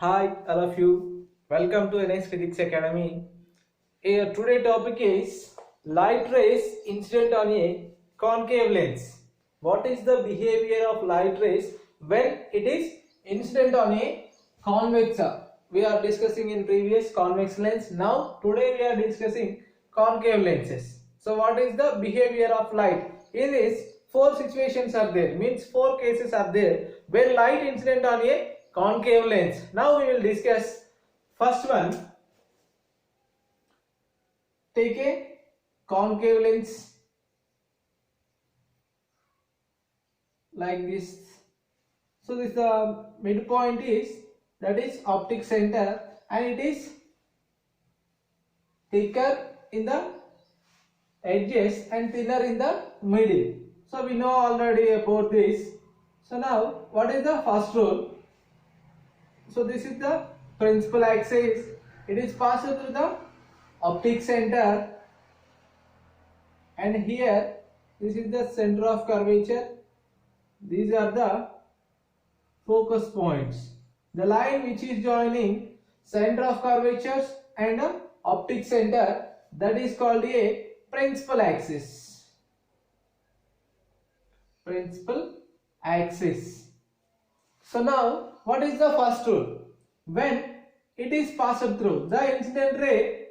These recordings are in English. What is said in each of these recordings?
Hi, all of you. Welcome to NS Physics Academy. Today topic is light rays incident on a concave lens. What is the behavior of light rays when it is incident on a convex? We are discussing in previous convex lens. Now today we are discussing concave lenses. So what is the behavior of light? In this four situations are there, means four cases are there where light incident on a concave lens. Now we will discuss first one. Take a concave lens like this. So this midpoint is, that is optic center, and it is thicker in the edges and thinner in the middle. So we know already about this. So now what is the first rule? So this is the principal axis. It is passed through the optic center, and here this is the center of curvature. These are the focus points. The line which is joining center of curvatures and optic center, that is called a principal axis. Principal axis. So now what is the first rule? When it is passed through the incident ray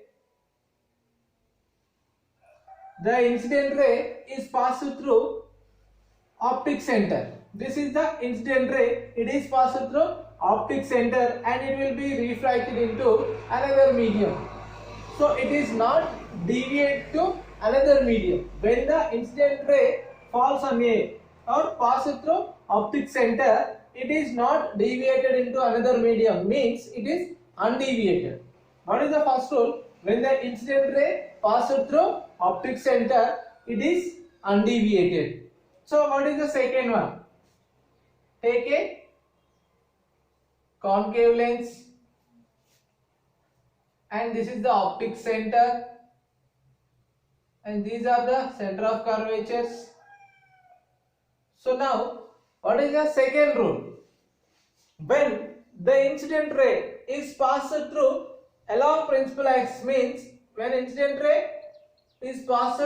is passed through optic center. This is the incident ray. It is passed through optic center and it will be refracted into another medium. So it is not deviate to another medium. When the incident ray falls on a or passes through optic center, it is not deviated into another medium, means it is undeviated. What is the first rule? When the incident ray passes through optic center, it is undeviated. So what is the second one? Take a concave lens, and this is the optic center, and these are the center of curvatures. So now what is the second rule? When the incident ray is passed through along principal axis, means when incident ray is passed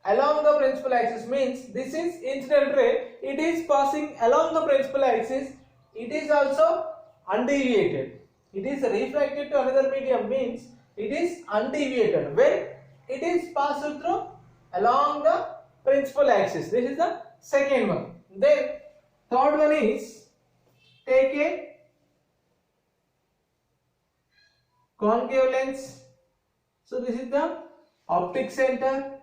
along the principal axis, means this is incident ray, it is passing along the principal axis, it is also undeviated. It is refracted to another medium, means it is undeviated when it is passed through along the principal axis. This is the second one. Then third one is, take a concave lens. So this is the optic center.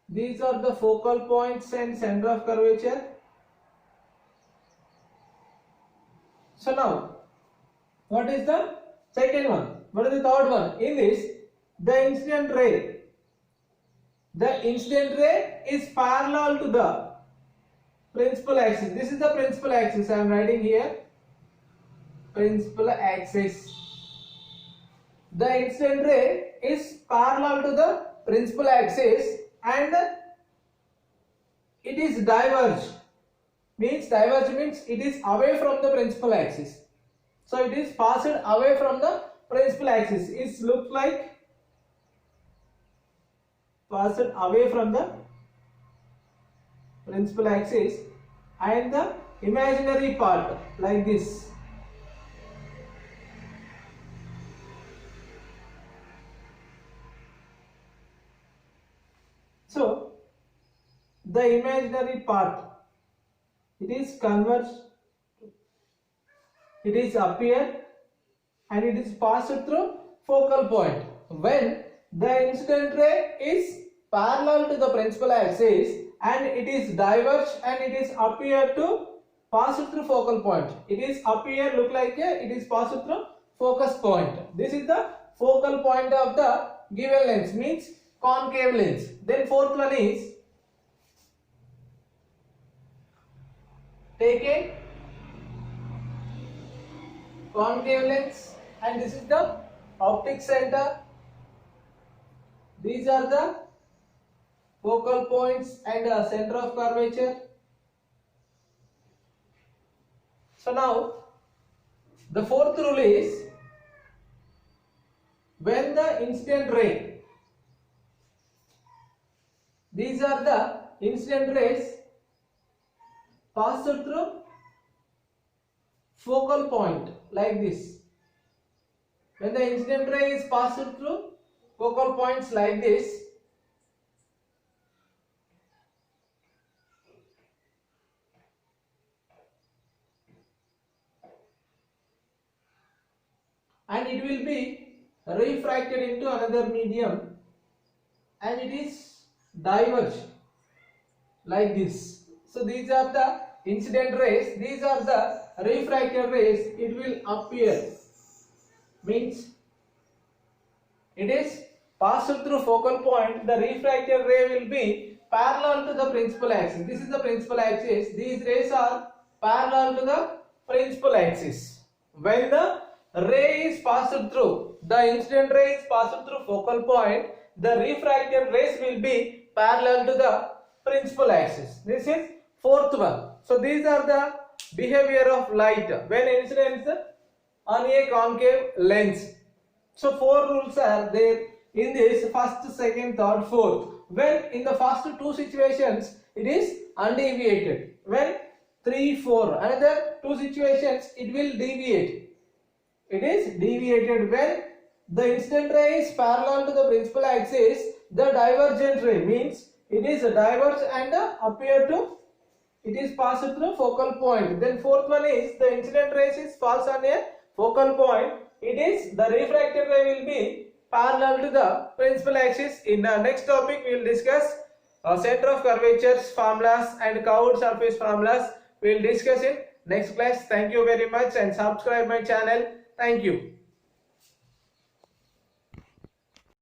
These are the focal points and center of curvature. So now what is the second one? What is the third one? In this, the incident ray is parallel to the principal axis. This is the principal axis. I am writing here principal axis. The incident ray is parallel to the principal axis and it is diverged. Diverged means it is away from the principal axis. So it is passed away from the principal axis. It looks like passed away from the principal axis and the imaginary part like this. So the imaginary part, it is converged, it is appear and it is passed through focal point. When the incident ray is parallel to the principal axis and it is diverged and it is appear to pass through focal point. It is appear look like it is passed through focus point. This is the focal point of the given lens, means concave lens. Then fourth one is, take a concave lens and this is the optic center. These are the focal points and center of curvature. So now The fourth rule is when the incident ray, these are the incident rays passed through focal point like this. When the incident ray is passed through focal points like this, and it will be refracted into another medium and it is diverged like this. So these are the incident rays, these are the refracted rays. It will appear, means it is passed through focal point. The refracted ray will be parallel to the principal axis. This is the principal axis. These rays are parallel to the principal axis. When the ray is passed through, the incident ray is passed through focal point, the refracted rays will be parallel to the principal axis. This is fourth one. So these are the behavior of light when incidents on a concave lens. So four rules are there in this: first, second, third, fourth. When in the first two situations it is undeviated. When 3, 4, another two situations it will deviate. It is deviated. When the incident ray is parallel to the principal axis, the divergent ray means it is diverged and appear to, it is passed through focal point. Then fourth one is the incident rays is falls on a focal point. It is the refracted ray will be parallel to the principal axis. In the next topic we will discuss center of curvatures formulas and curved surface formulas. We will discuss in next class. Thank you very much and subscribe my channel. Thank you.